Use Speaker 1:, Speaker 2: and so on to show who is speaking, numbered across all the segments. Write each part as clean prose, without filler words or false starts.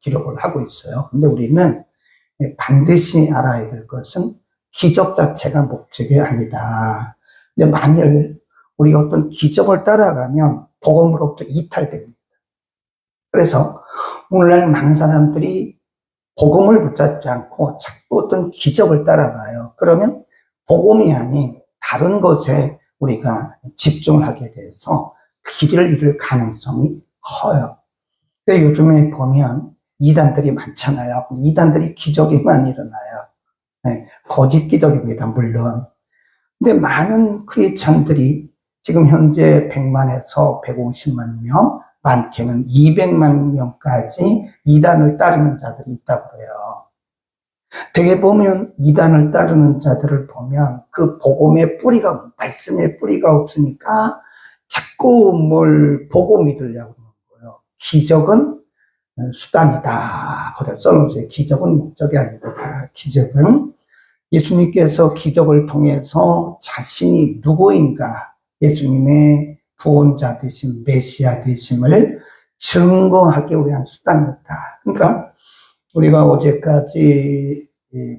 Speaker 1: 기록을 하고 있어요. 근데 우리는 반드시 알아야 될 것은 기적 자체가 목적이 아니다. 근데 만일 우리가 어떤 기적을 따라가면 복음으로부터 이탈됩니다. 그래서 오늘날 많은 사람들이 복음을 붙잡지 않고 자꾸 어떤 기적을 따라가요. 그러면 복음이 아닌 다른 것에 우리가 집중을 하게 돼서 길을 잃을 가능성이 커요. 근데 요즘에 보면 이단들이 많잖아요. 이단들이 기적이 많이 일어나요. 네, 거짓 기적입니다, 물론. 근데 많은 크리스찬들이 지금 현재 100만에서 150만 명, 많게는 200만 명까지 이단을 따르는 자들이 있다고 그래요. 되게 보면 이단을 따르는 자들을 보면 그 복음의 뿌리가, 말씀의 뿌리가 없으니까 자꾸 뭘 보고 믿으려고 하는 거예요. 기적은 수단이다. 그래서 써놓으세요. 기적은 목적이 아닙니다. 기적은 예수님께서 기적을 통해서 자신이 누구인가, 예수님의 구원자 되심, 메시아 되심을 증거하기 위한 수단이었다. 그러니까 우리가 어제까지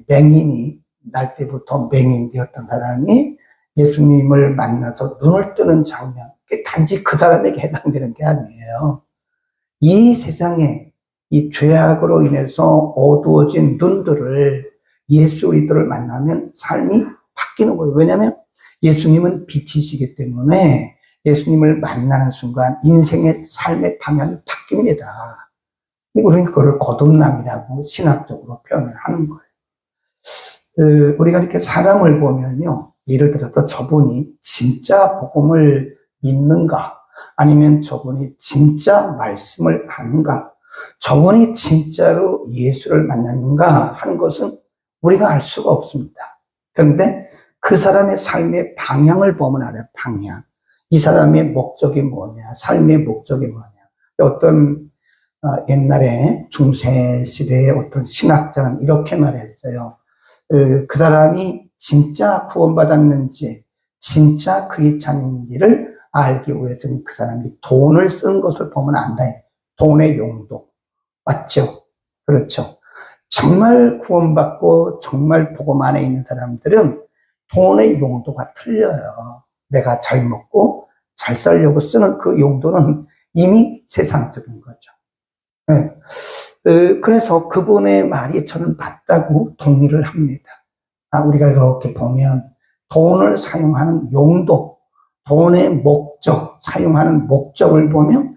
Speaker 1: 맹인이, 날 때부터 맹인 되었던 사람이 예수님을 만나서 눈을 뜨는 장면, 그게 단지 그 사람에게 해당되는 게 아니에요. 이 세상에 이 죄악으로 인해서 어두워진 눈들을, 예수 그리스도를 만나면 삶이 바뀌는 거예요. 왜냐하면 예수님은 빛이시기 때문에 예수님을 만나는 순간 인생의 삶의 방향이 바뀝니다. 우리는 그걸 거듭남이라고 신학적으로 표현을 하는 거예요. 우리가 이렇게 사람을 보면요, 예를 들어서 저분이 진짜 복음을 믿는가, 아니면 저분이 진짜 말씀을 아는가, 저분이 진짜로 예수를 만났는가 하는 것은 우리가 알 수가 없습니다. 그런데 그 사람의 삶의 방향을 보면 알아요. 방향. 이 사람의 목적이 뭐냐, 삶의 목적이 뭐냐. 어떤 옛날에 중세 시대의 어떤 신학자는 이렇게 말했어요. 그 사람이 진짜 구원받았는지, 진짜 크리스찬인지를 알기 위해서는 그 사람이 돈을 쓴 것을 보면 안다. 돈의 용도. 맞죠? 그렇죠. 정말 구원받고 정말 복음 안에 있는 사람들은 돈의 용도가 틀려요. 내가 잘 먹고 잘 살려고 쓰는 그 용도는 이미 세상적인 거죠. 네. 그래서 그분의 말이 저는 맞다고 동의를 합니다. 우리가 이렇게 보면 돈을 사용하는 용도, 돈의 목적, 사용하는 목적을 보면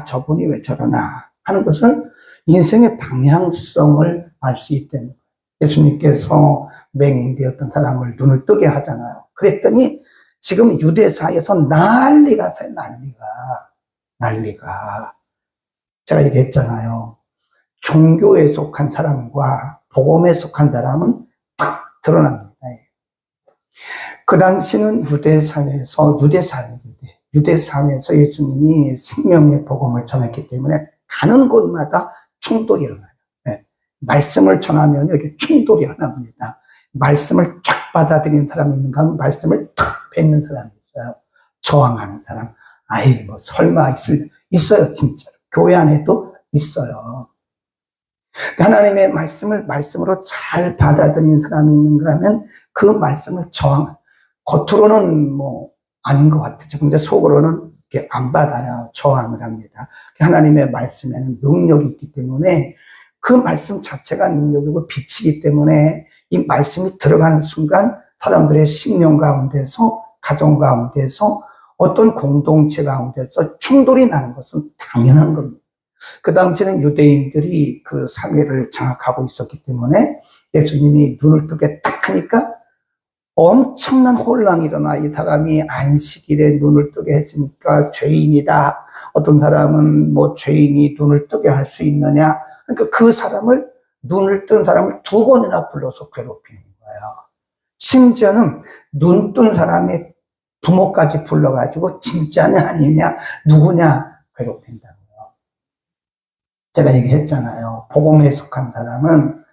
Speaker 1: 저분이 왜 저러나 하는 것을, 인생의 방향성을 알 수 있다는 거예요. 예수님께서 맹인되었던 사람을 눈을 뜨게 하잖아요. 그랬더니 지금 유대사에서 난리가 있어요. 난리가. 제가 얘기했잖아요. 종교에 속한 사람과 복음에 속한 사람은 딱 드러납니다. 그 당시는 유대사회에서 예수님이 생명의 복음을 전했기 때문에 가는 곳마다 충돌이 일어나요. 네. 말씀을 전하면 여기 충돌이 일어납니다. 말씀을 쫙 받아들이는 사람이 있는가 하면 말씀을 탁 뱉는 사람이 있어요. 저항하는 사람. 설마 있어요, 진짜로. 교회 안에도 있어요. 하나님의 말씀을 말씀으로 잘 받아들이는 사람이 있는가 하면 그 말씀을 겉으로는 아닌 것 같죠. 근데 속으로는 이렇게 안 받아요. 저항을 합니다. 하나님의 말씀에는 능력이 있기 때문에 그 말씀 자체가 능력이고 빛이기 때문에 이 말씀이 들어가는 순간 사람들의 심령 가운데서, 가정 가운데서, 어떤 공동체 가운데서 충돌이 나는 것은 당연한 겁니다. 그 당시에는 유대인들이 그 사회를 장악하고 있었기 때문에 예수님이 눈을 뜨게 딱 하니까 엄청난 혼란이 일어나. 이 사람이 안식일에 눈을 뜨게 했으니까 죄인이다. 어떤 사람은 죄인이 눈을 뜨게 할 수 있느냐. 그러니까 그 사람을, 눈을 뜬 사람을 2번이나 불러서 괴롭히는 거예요. 심지어는 눈 뜬 사람의 부모까지 불러가지고 진짜냐 아니냐, 누구냐 괴롭힌다고요. 제가 얘기했잖아요. 복음에 속한 사람은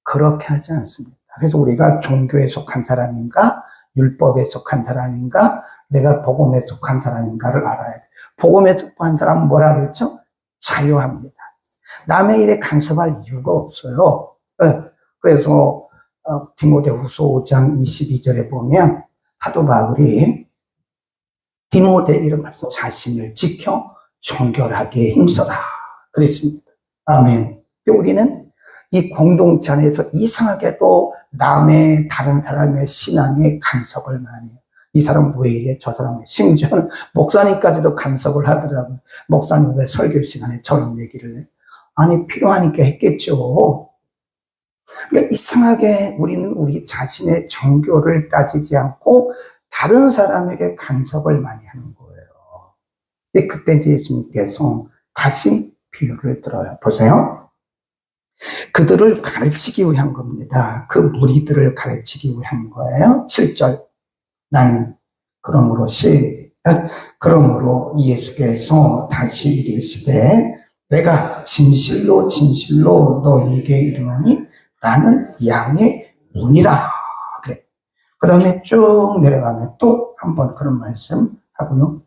Speaker 1: 그렇게 하지 않습니다. 그래서 우리가 종교에 속한 사람인가, 율법에 속한 사람인가, 내가 복음에 속한 사람인가를 알아야 돼요. 복음에 속한 사람은 뭐라 그랬죠? 자유합니다. 남의 일에 간섭할 이유가 없어요. 예. 그래서 디모데후서 5장 22절에 보면 사도 바울이 디모데에게 이런 말씀, 자신을 지켜 정결하게 힘써라 그랬습니다. 아멘. 우리는 이 공동체 안에서 이상하게도 남의 다른 사람의 신앙에 간섭을 많이 해요. 이 사람 왜 이래? 저 사람 왜? 심지어는 목사님까지도 간섭을 하더라고요. 목사님 왜 설교 시간에 저런 얘기를 해? 아니, 필요하니까 했겠죠. 그러니까 이상하게 우리는 우리 자신의 정교를 따지지 않고 다른 사람에게 간섭을 많이 하는 거예요. 근데 그때 예수님께서 다시 비유를 들어요. 보세요. 그들을 가르치기 위한 겁니다. 그 무리들을 가르치기 위한 거예요. 7절. 나는 그러므로 그러므로 예수께서 다시 이르시되 내가 진실로 진실로 너희에게 이르노니 나는 양의 문이라. 그래. 그 다음에 쭉 내려가면 또 한 번 그런 말씀 하고요.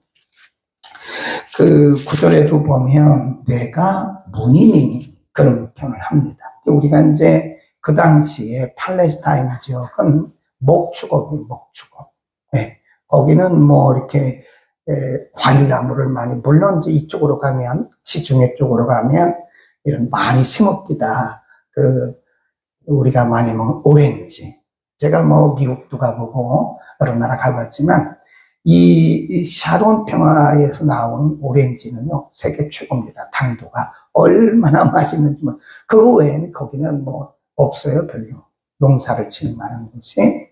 Speaker 1: 그 9절에도 보면 내가 문이니 그런 표현을 합니다. 우리가 이제 그 당시에 팔레스타인 지역은 목축업이에요, 목축업. 네. 거기는 뭐 이렇게 과일나무를 많이, 물론 이제 이쪽으로 가면, 지중해 쪽으로 가면 이런 많이 심읍니다. 우리가 많이 먹는 오렌지. 제가 뭐 미국도 가보고 여러 나라 가봤지만 이 샤론 평화에서 나온 오렌지는요, 세계 최고입니다. 당도가 얼마나 맛있는지. 그 외에는 거기는 뭐 없어요, 별로. 농사를 칠 만한 곳이.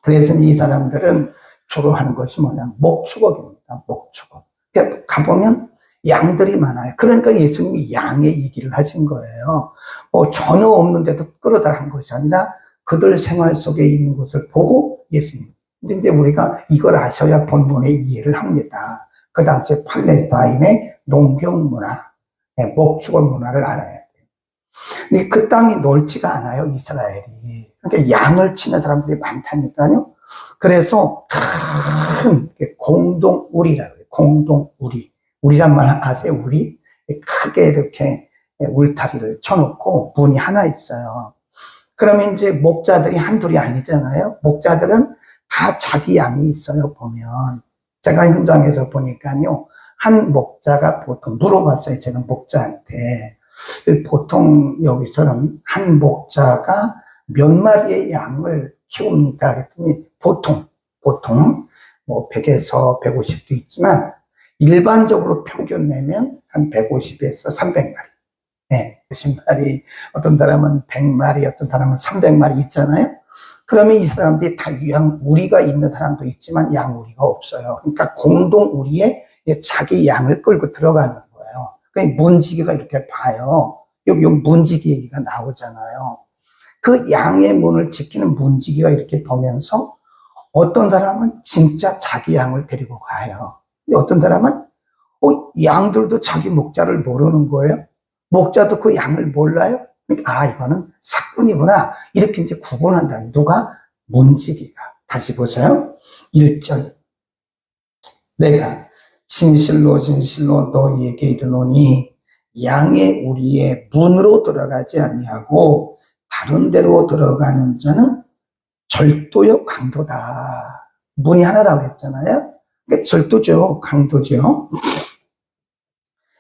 Speaker 1: 그래서 이 사람들은 주로 하는 것이 뭐냐, 목축업입니다. 목축업. 그러니까 가보면 양들이 많아요. 그러니까 예수님이 양의 얘기를 하신 거예요. 뭐 전혀 없는데도 끌어다 한 것이 아니라 그들 생활 속에 있는 것을 보고 예수님. 근데 이제 우리가 이걸 아셔야 본문의 이해를 합니다. 그 당시에 팔레스타인의 농경 문화, 목축업 문화를 알아야 돼요. 근데 그 땅이 넓지가 않아요, 이스라엘이. 그러니까 양을 치는 사람들이 많다니까요. 그래서 큰 공동우리라고 해요. 공동우리. 우리란 말 아세요? 우리? 크게 이렇게 울타리를 쳐놓고 문이 하나 있어요. 그러면 이제 목자들이 한둘이 아니잖아요. 목자들은 다 자기 양이 있어요, 보면. 제가 현장에서 보니까요. 한 목자가 보통 물어봤어요. 제가 목자한테. 보통 여기서는 한 목자가 몇 마리의 양을 키웁니까? 그랬더니 보통 뭐 100에서 150도 있지만 일반적으로 평균 내면 한 150에서 300마리. 네, 50마리, 어떤 사람은 100마리, 어떤 사람은 300마리 있잖아요. 그러면 이 사람들이 다 양우리가 있는 사람도 있지만 양우리가 없어요. 그러니까 공동우리에 자기 양을 끌고 들어가는 거예요. 그러니까 문지기가 이렇게 봐요. 여기 문지기 얘기가 나오잖아요. 그 양의 문을 지키는 문지기가 이렇게 보면서 어떤 사람은 진짜 자기 양을 데리고 가요. 어떤 사람은 양들도 자기 목자를 모르는 거예요. 목자도 그 양을 몰라요. 그러니까 이거는 사꾼이구나. 이렇게 이제 구분한다. 누가? 문지기가. 다시 보세요. 1절. 내가 진실로 진실로 너희에게 이르노니 양의 우리의 문으로 들어가지 아니하고 다른 데로 들어가는 자는 절도요 강도다. 문이 하나라고 했잖아요. 그러니까 절도죠. 강도죠.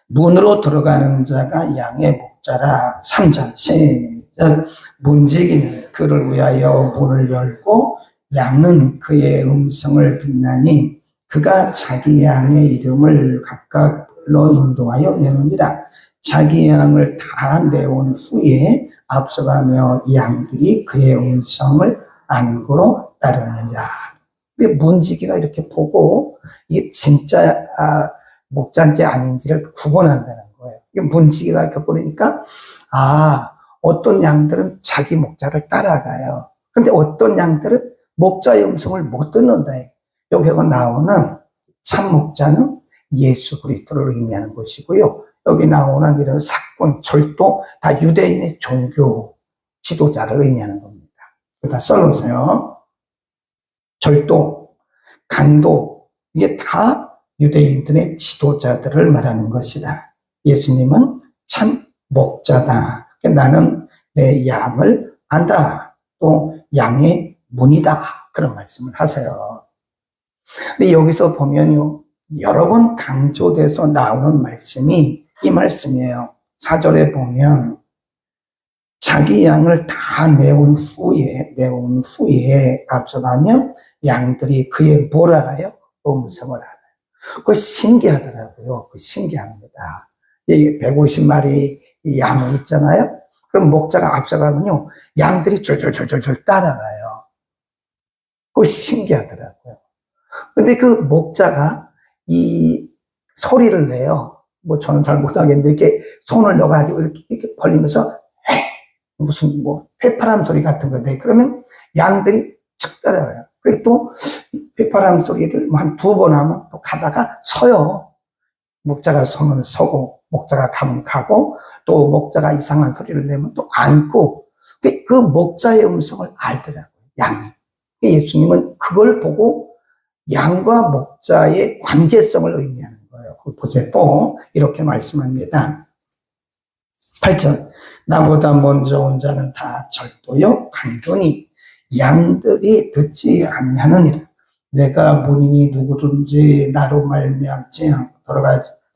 Speaker 1: 문으로 들어가는 자가 양의 목자라. 3절 시작. 문지기는 그를 위하여 문을 열고 양은 그의 음성을 듣나니 그가 자기 양의 이름을 각각로 인도하여 내느니라. 자기 양을 다 내온 후에 앞서가며 양들이 그의 음성을 아는 거로 따르느니라. 문지기가 이렇게 보고 이게 진짜 목자인지 아닌지를 구분한다는 거예요. 문지기가 이렇게 보니까 어떤 양들은 자기 목자를 따라가요. 근데 어떤 양들은 목자의 음성을 못 듣는다. 여기서 나오는 참 목자는 예수 그리스도를 의미하는 것이고요. 여기 나오는 이런 사꾼, 절도 다 유대인의 종교 지도자를 의미하는 겁니다. 다 써놓으세요. 절도, 강도, 이게 다 유대인들의 지도자들을 말하는 것이다. 예수님은 참 목자다. 나는 내 양을 안다. 또 양의 문이다. 그런 말씀을 하세요. 근데 여기서 보면요, 여러 번 강조돼서 나오는 말씀이 이 말씀이에요. 4절에 보면 자기 양을 다 내온 후에 앞서가면 양들이 그의 뭘 알아요? 음성을 알아요. 그거 신기하더라고요. 신기합니다. 이 150마리 양이 있잖아요. 그럼 목자가 앞서가면요, 양들이 줄줄줄줄 따라가요. 그거 신기하더라고요. 근데 그 목자가 이 소리를 내요. 뭐 저는 잘 못하겠는데 이렇게 손을 넣어가지고 이렇게 벌리면서 무슨 뭐 휘파람 소리 같은 건데, 그러면 양들이 척 따라와요. 그리고 또 휘파람 소리를 한 2번 하면 또 가다가 서요. 목자가 서면 서고, 목자가 가면 가고, 또 목자가 이상한 소리를 내면 또 앉고, 그 목자의 음성을 알더라고요, 양이. 예수님은 그걸 보고 양과 목자의 관계성을 의미하는 거예요. 그걸 보세요. 또 이렇게 말씀합니다. 8절, 나보다 먼저 온 자는 다 절도요 강도니 양들이 듣지 아니하느니라. 내가 문이니 누구든지 나로 말미암지 않고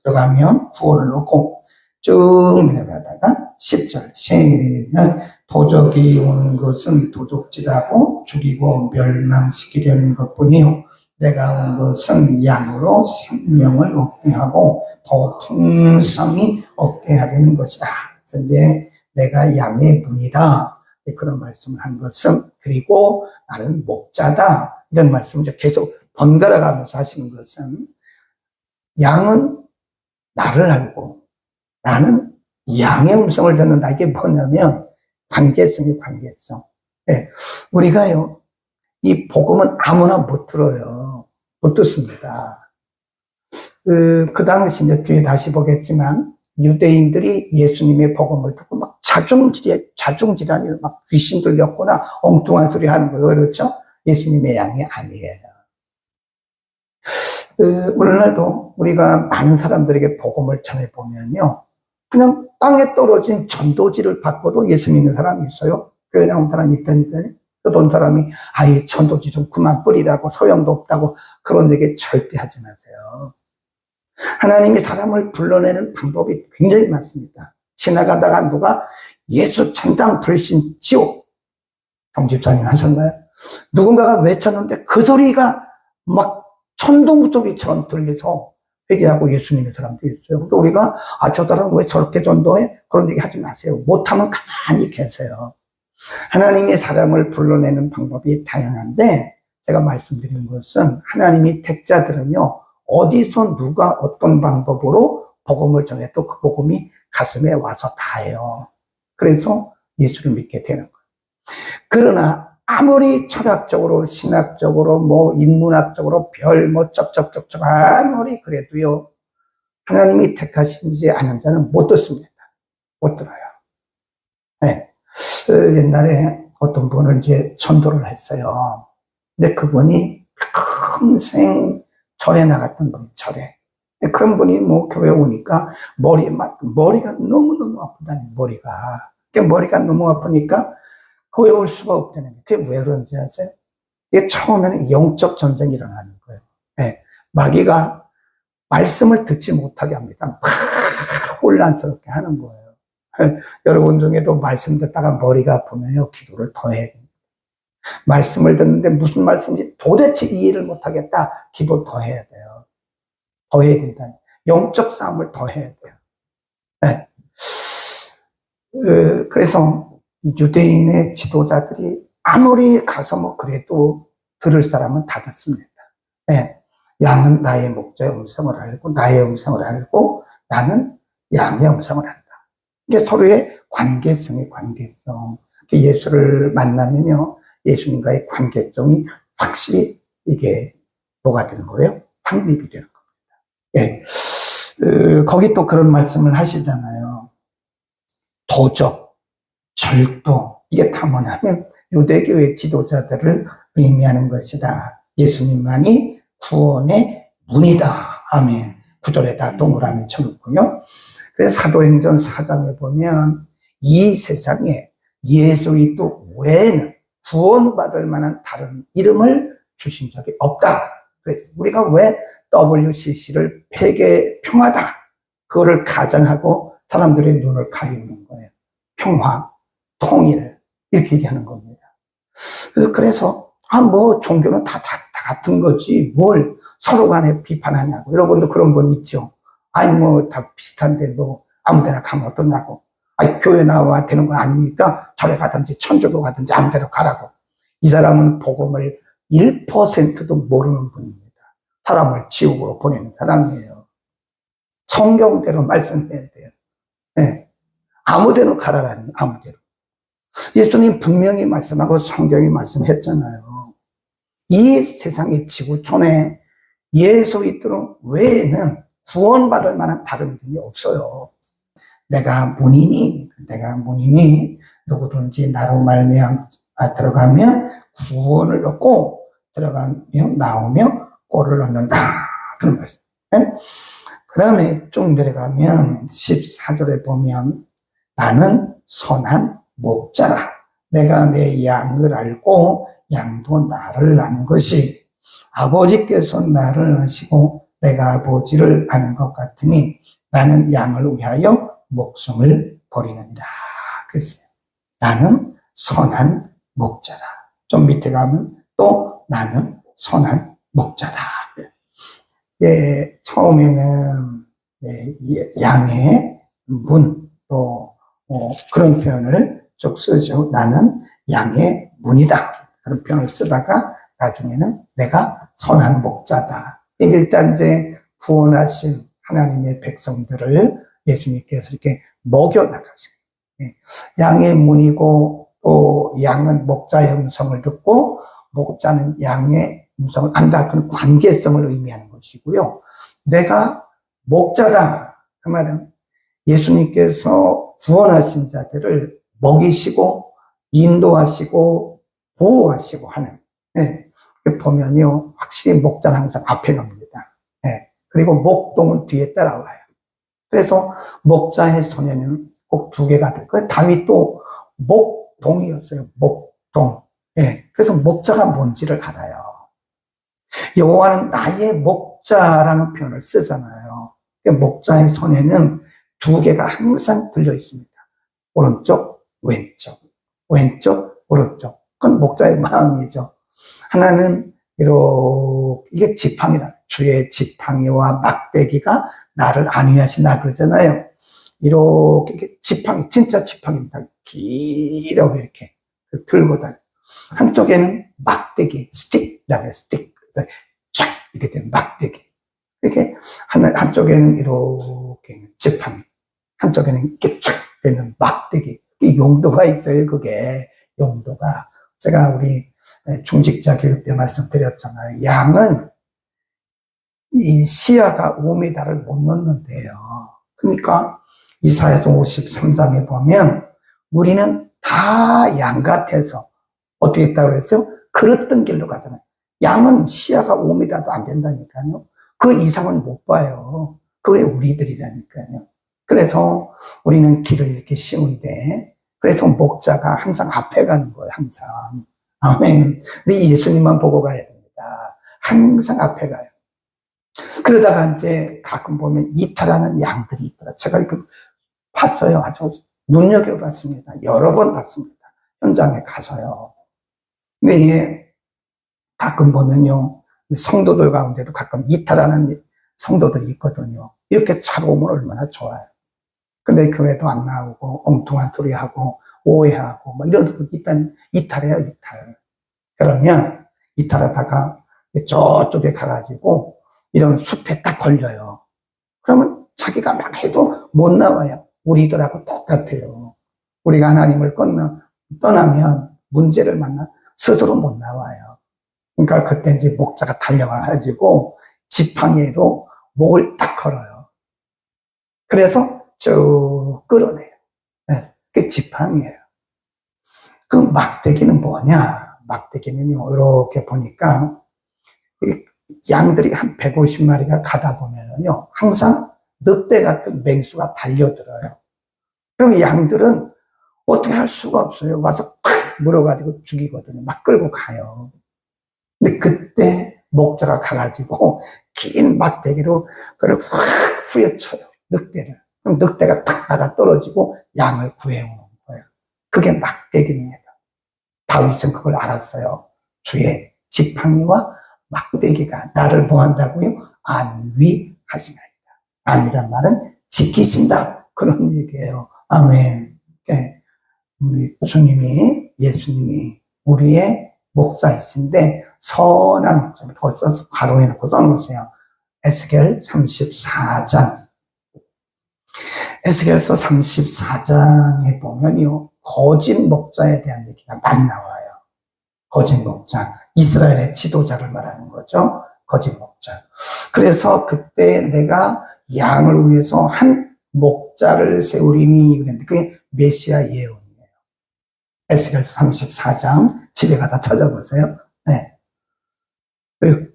Speaker 1: 들어가면 구원을 얻고, 쭉 내려가다가 10절 시작, 도적이 오는 것은 도적질하고 죽이고 멸망시키려는 것뿐이요 내가 온 것은 양으로 생명을 얻게 하고 더 풍성히 얻게 하려는 것이다. 그런데 내가 양의 문이다. 그런 말씀을 한 것은, 그리고 나는 목자다. 이런 말씀을 계속 번갈아 가면서 하시는 것은, 양은 나를 알고 나는 양의 음성을 듣는다. 이게 뭐냐면 관계성이 관계성. 네, 우리가요, 이 복음은 아무나 못 들어요. 못 듣습니다. 그 당시 이제 뒤에 다시 보겠지만 유대인들이 예수님의 복음을 듣고 막 자중질환이 막 귀신 들렸거나 엉뚱한 소리 하는 거예요. 그렇죠? 예수님의 양이 아니에요. 오늘날도 우리가 많은 사람들에게 복음을 전해보면요, 그냥 땅에 떨어진 전도지를 받고도 예수 믿는 사람이 있어요. 교회 나온 사람이 있다니까요. 어떤 사람이 아예 전도지 좀 그만 뿌리라고, 소용도 없다고, 그런 얘기 절대 하지 마세요. 하나님이 사람을 불러내는 방법이 굉장히 많습니다. 지나가다가 누가 예수 천당 불신 지옥, 정집사님 하셨나요? 누군가가 외쳤는데 그 소리가 막 천둥 소리처럼 들려서 회개하고 예수 믿는 사람도 있어요. 그러니까 우리가 저 사람 왜 저렇게 전도해? 그런 얘기 하지 마세요. 못하면 가만히 계세요. 하나님이 사람을 불러내는 방법이 다양한데, 제가 말씀드리는 것은 하나님이 택자들은요, 어디서 누가 어떤 방법으로 복음을 전해도 그 복음이 가슴에 와서 닿아요. 그래서 예수를 믿게 되는 거예요. 그러나 아무리 철학적으로, 신학적으로, 뭐 인문학적으로 쩍쩍쩍쩍 아무리 그래도요, 하나님이 택하신지 아는 자는 못 듣습니다. 못 들어요. 네. 옛날에 어떤 분을 이제 전도를 했어요. 근데 그분이 평생 절에 나갔던 분이, 절에. 그런 분이 뭐 교회 오니까 머리가 너무너무 아프다니, 머리가 너무 아프니까 교회 올 수가 없다는 거예요. 그게 왜 그런지 아세요? 이게 처음에는 영적 전쟁이 일어나는 거예요. 네. 마귀가 말씀을 듣지 못하게 합니다. 막 혼란스럽게 하는 거예요. 여러분 중에도 말씀 듣다가 머리가 아프면요, 기도를 더 해야 됩니다. 말씀을 듣는데 무슨 말씀인지 도대체 이해를 못하겠다, 기도 더 해야 돼요. 더 해야 된다. 영적 싸움을 더 해야 돼요. 네. 그래서 유대인의 지도자들이 아무리 가서 뭐 그래도 들을 사람은 다 듣습니다. 네. 양은 나의 목자의 음성을 알고 나의 음성을 알고 나는 양의 음성을 안다. 이게 서로의 관계성이 관계성. 예수를 만나면요, 예수님과의 관계성이 확실히 이게 뭐가 되는 거예요? 확립이 되는 겁니다. 예. 거기 또 그런 말씀을 하시잖아요. 도적, 절도, 이게 다 뭐냐면 유대교의 지도자들을 의미하는 것이다. 예수님만이 구원의 문이다. 아멘. 9절에다 동그라미 쳐놓고요. 그래서 사도행전 4장에 보면 이 세상에 예수 그리스도 외에는 구원받을 만한 다른 이름을 주신 적이 없다. 그래서 우리가 왜 WCC를 폐계 평화다, 그거를 가장하고 사람들의 눈을 가리는 거예요. 평화, 통일, 이렇게 얘기하는 겁니다. 그래서 뭐 종교는 다 같은 거지 뭘 서로 간에 비판하냐고. 여러분도 그런 분 있죠. 아니 뭐 다 비슷한데 뭐 아무데나 가면 어떠냐고. 아니 교회 나와야 되는 건 아니니까 절에 가든지 천주교 가든지 아무데나 가라고. 이 사람은 복음을 1%도 모르는 분입니다. 사람을 지옥으로 보내는 사람이에요. 성경대로 말씀해야 돼요. 네. 아무데나 가라라니, 아무데나. 예수님 분명히 말씀하고 성경이 말씀했잖아요. 이 세상의 지구촌에 예수 그리스도 외에는 구원받을 만한 다른 이름이 없어요. 내가 문이니 누구든지 나로 말미암아 들어가면 구원을 얻고 들어가며 나오며 꼴을 얻는다. 그런 말씀. 그 다음에 쭉 내려가면 14절에 보면 나는 선한 목자라. 내가 내 양을 알고 양도 나를 아는 것이 아버지께서 나를 아시고 내가 아버지를 아는 것 같으니 나는 양을 위하여 목숨을 버리느니라. 그랬어요. 나는 선한 목자라. 좀 밑에 가면 또 나는 선한 목자다. 예, 처음에는 양의 문, 또 그런 표현을 쭉 쓰죠. 나는 양의 문이다. 그런 표현을 쓰다가 나중에는 내가 선한 목자다. 일단 이제 구원하신 하나님의 백성들을 예수님께서 이렇게 먹여나가시고, 양의 문이고 또 양은 목자의 음성을 듣고 목자는 양의 음성을 안다. 그런 관계성을 의미하는 것이고요. 내가 목자다. 그 말은 예수님께서 구원하신 자들을 먹이시고 인도하시고 보호하시고 하는, 보면요, 확실히 목자는 항상 앞에 갑니다. 그리고 목동은 뒤에 따라와요. 그래서 목자의 손에는 꼭 2개가 될 거예요. 다윗도 목동이었어요. 목동. 그래서 목자가 뭔지를 알아요. 여호와는 나의 목자라는 표현을 쓰잖아요. 목자의 손에는 2개가 항상 들려 있습니다. 오른쪽, 왼쪽, 왼쪽, 오른쪽. 그건 목자의 마음이죠. 하나는 이렇게, 이게 지팡이라, 주의 지팡이와 막대기가 나를 안위하시나 그러잖아요. 이렇게 지팡이, 진짜 지팡이입니다. 길어 이렇게 들고 다니. 한쪽에는 막대기, 스틱이라고 해요. 스틱. 쫙 이렇게 된 막대기. 이렇게 한쪽에는 이렇게 지팡이, 한쪽에는 이렇게 쫙 되는 막대기. 이 용도가 있어요. 그게 용도가. 제가 우리 중직자 교육 때 말씀드렸잖아요. 양은 이 시야가 5m를 못 넘는데요. 그러니까 이사야서 53장에 보면 우리는 다 양 같아서 어떻게 했다고 그랬어요? 그릇된 길로 가잖아요. 양은 시야가 5m도 안 된다니까요. 그 이상은 못 봐요. 그게 우리들이라니까요. 그래서 우리는 길을 이렇게 씌운데, 그래서 목자가 항상 앞에 가는 거예요. 항상. 아멘. 우리 예수님만 보고 가야 됩니다. 항상 앞에 가요. 그러다가 이제 가끔 보면 이탈하는 양들이 있더라. 제가 이렇게 봤어요. 아주 눈여겨봤습니다. 여러 번 봤습니다. 현장에 가서요. 근데 이게 가끔 보면요, 성도들 가운데도 가끔 이탈하는 성도들이 있거든요. 이렇게 잘 오면 얼마나 좋아요. 근데 교회도 안 나오고 엉뚱한 소리하고 오해하고 뭐 이런 분이 일단 이탈해요. 이탈. 그러면 이탈하다가 저쪽에 가가지고 이런 숲에 딱 걸려요. 그러면 자기가 막 해도 못 나와요. 우리들하고 똑같아요. 우리가 하나님을 떠나면 문제를 만나 스스로 못 나와요. 그러니까 그때 이제 목자가 달려와가지고 지팡이로 목을 딱 걸어요. 그래서 쭉 끌어내요. 그게 지팡이에요. 그 막대기는 뭐냐? 막대기는요, 이렇게 보니까 양들이 한 150마리가 가다 보면은요, 항상 늑대 같은 맹수가 달려들어요. 그럼 양들은 어떻게 할 수가 없어요. 와서 팍 물어가지고 죽이거든요. 막 끌고 가요. 근데 그때 목자가 가가지고 긴 막대기로 그걸 확 후려쳐요. 늑대를. 그럼 늑대가 탁 나가 떨어지고 양을 구해오는 거예요. 그게 막대기입니다. 다윗은 그걸 알았어요. 주의 지팡이와 막대기가 나를 뭐한다고요? 안위하시나이다. 안위란 말은 지키신다. 그런 얘기예요. 아멘. 우리 주님이, 예수님이 우리의 목자이신데 선한 목자입니다. 거기서 가로해놓고 써놓으세요. 에스겔 34장. 에스겔서 34장에 보면요, 거짓 목자에 대한 얘기가 많이 나와요. 거짓 목자. 이스라엘의 지도자를 말하는 거죠. 거짓 목자. 그래서 그때 내가 양을 위해서 한 목자를 세우리니 그랬는데 그게 메시아 예언이에요. 에스겔서 34장 집에 가다 찾아보세요. 네.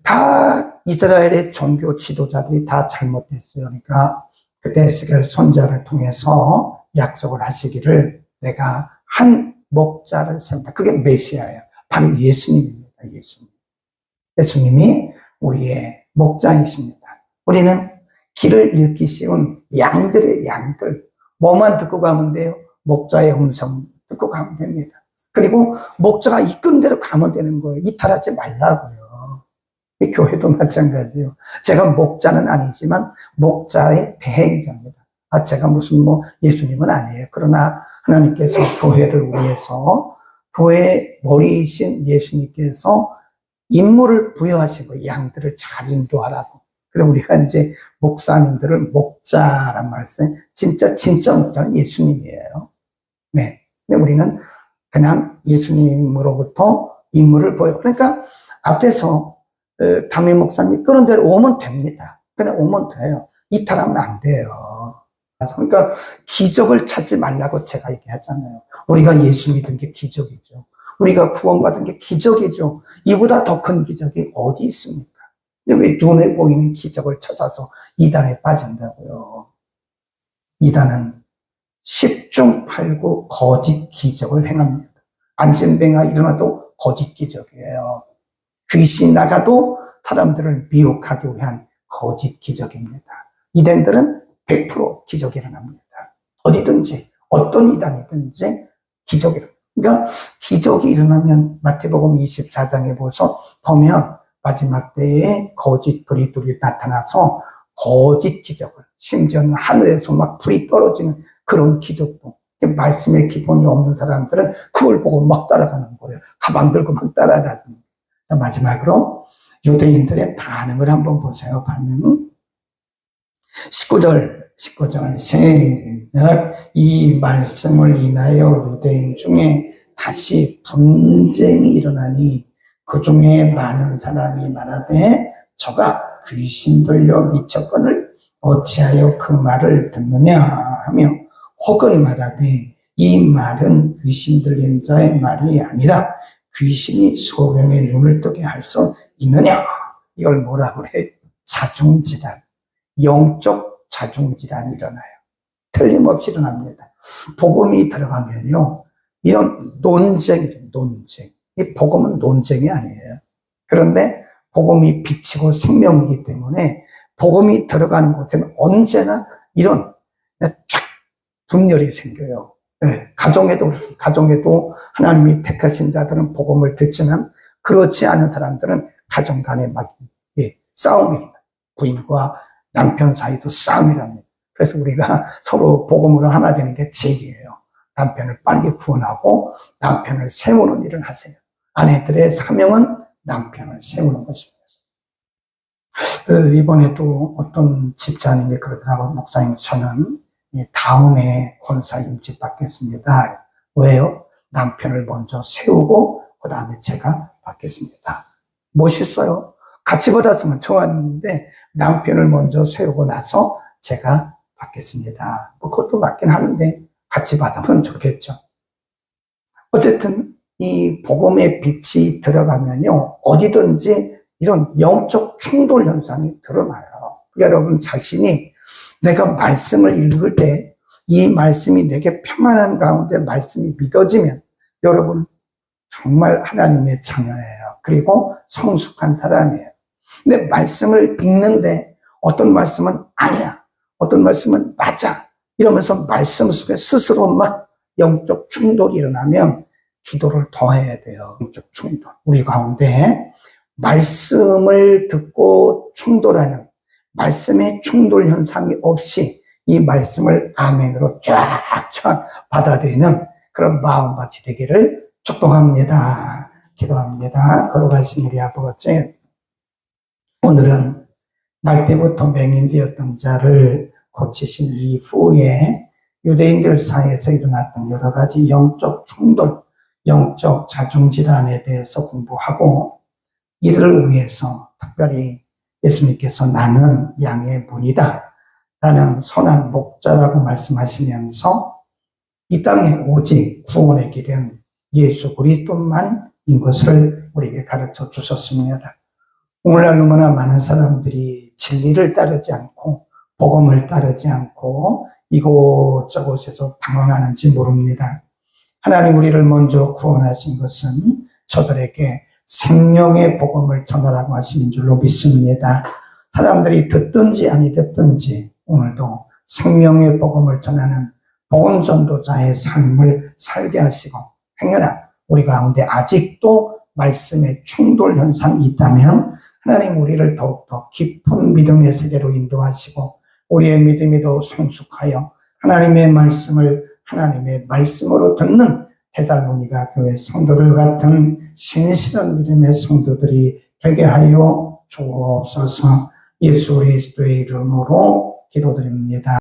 Speaker 1: 다 이스라엘의 종교 지도자들이 다 잘못했어요. 그러니까 그때 에스겔 선지자를 통해서 약속을 하시기를 내가 한 목자를 세운다. 그게 메시아예요. 바로 예수님입니다. 예수님이 우리의 목자이십니다. 우리는 길을 잃기 쉬운 양들의 양들. 뭐만 듣고 가면 돼요? 목자의 음성 듣고 가면 됩니다. 그리고 목자가 이끄는 대로 가면 되는 거예요. 이탈하지 말라고요. 이 교회도 마찬가지예요. 제가 목자는 아니지만 목자의 대행자입니다. 제가 무슨 예수님은 아니에요. 그러나 하나님께서 교회를 위해서 교회의 머리이신 예수님께서 임무를 부여하시고 양들을 잘 인도하라고. 그래서 우리가 이제 목사님들을 목자란 말을 써요. 진짜 목자는 예수님이에요. 네. 근데 우리는 그냥 예수님으로부터 임무를 보여. 그러니까 앞에서 담임 목사님이 그런 대로 오면 됩니다. 그냥 오면 돼요. 이탈하면 안 돼요. 그러니까 기적을 찾지 말라고 제가 얘기하잖아요. 우리가 예수 믿은 게 기적이죠. 우리가 구원받은 게 기적이죠. 이보다 더 큰 기적이 어디 있습니까? 왜 눈에 보이는 기적을 찾아서 이단에 빠진다고요? 이단은 10중 8구 거짓 기적을 행합니다. 안진뱅이가 일어나도 거짓 기적이에요. 귀신이 나가도 사람들을 미혹하기 위한 거짓 기적입니다. 이단들은 100% 기적이 일어납니다. 어디든지 어떤 이단이든지 기적이 일어납니다. 그러니까 기적이 일어나면 마태복음 24장에 보면 마지막 때에 거짓 그리스도들이 나타나서 거짓 기적을, 심지어는 하늘에서 막 불이 떨어지는 그런 기적도, 말씀의 기본이 없는 사람들은 그걸 보고 막 따라가는 거예요. 가방 들고 막 따라다니는. 마지막으로 유대인들의 반응을 한번 보세요. 반응. 19절 시작. 이 말씀을 인하여 유대인 중에 다시 분쟁이 일어나니 그 중에 많은 사람이 말하되 저가 귀신 들려 미쳤거늘 어찌하여 그 말을 듣느냐 하며, 혹은 말하되 이 말은 귀신 들린 자의 말이 아니라 귀신이 소경의 눈을 뜨게 할 수 있느냐. 이걸 뭐라 그래? 자중질환, 영적 자중질환이 일어나요. 틀림없이 일어납니다. 복음이 들어가면요, 이런 논쟁. 이 복음은 논쟁이 아니에요. 그런데 복음이 빛이고 생명이기 때문에 복음이 들어가는 곳에는 언제나 이런 쫙 분열이 생겨요. 네, 가정에도 하나님이 택하신 자들은 복음을 듣지만 그렇지 않은 사람들은 가정 간에 막 싸움입니다. 부인과 남편 사이도 싸움이랍니다. 그래서 우리가 서로 복음으로 하나 되는 게 제기예요. 남편을 빨리 구원하고 남편을 세우는 일을 하세요. 아내들의 사명은 남편을 세우는 것입니다. 이번에도 어떤 집사님이 그러더라고요. 목사님, 저는 다음에 권사 임직 받겠습니다. 왜요? 남편을 먼저 세우고 그 다음에 제가 받겠습니다. 멋있어요. 같이 받았으면 좋았는데 남편을 먼저 세우고 나서 제가 받겠습니다. 그것도 맞긴 하는데 같이 받으면 좋겠죠. 어쨌든 이 복음의 빛이 들어가면요, 어디든지 이런 영적 충돌 현상이 드러나요. 그러니까 여러분 자신이 내가 말씀을 읽을 때 이 말씀이 내게 평안한 가운데 말씀이 믿어지면 여러분 정말 하나님의 자녀예요. 그리고 성숙한 사람이에요. 근데 말씀을 읽는데 어떤 말씀은 아니야, 어떤 말씀은 맞아 이러면서 말씀 속에 스스로 막 영적 충돌이 일어나면 기도를 더 해야 돼요. 영적 충돌. 우리 가운데 말씀을 듣고 충돌하는, 말씀의 충돌 현상이 없이 이 말씀을 아멘으로 쫙쫙 받아들이는 그런 마음밭이 되기를 축복합니다. 기도합니다. 걸어가신 우리 아버지, 오늘은 날 때부터 맹인되었던 자를 고치신 이후에 유대인들 사이에서 일어났던 여러 가지 영적 충돌, 영적 자중질환에 대해서 공부하고, 이를 위해서 특별히 예수님께서 나는 양의 문이다, 나는 선한 목자라고 말씀하시면서 이 땅에 오직 구원의 길은 예수 그리스도만인 것을 우리에게 가르쳐 주셨습니다. 오늘날 얼마나 많은 사람들이 진리를 따르지 않고 복음을 따르지 않고 이곳저곳에서 방황하는지 모릅니다. 하나님 우리를 먼저 구원하신 것은 저들에게 생명의 복음을 전하라고 하시는 줄로 믿습니다. 사람들이 듣든지 아니 듣든지 오늘도 생명의 복음을 전하는 복음 전도자의 삶을 살게 하시고, 행여나 우리 가운데 아직도 말씀의 충돌 현상이 있다면 하나님 우리를 더욱더 깊은 믿음의 세계로 인도하시고 우리의 믿음이 더 성숙하여 하나님의 말씀을 하나님의 말씀으로 듣는 데살로니가 교회 성도들 같은 신실한 믿음의 성도들이 되게 하여 주옵소서. 예수 그리스도의 이름으로 기도드립니다.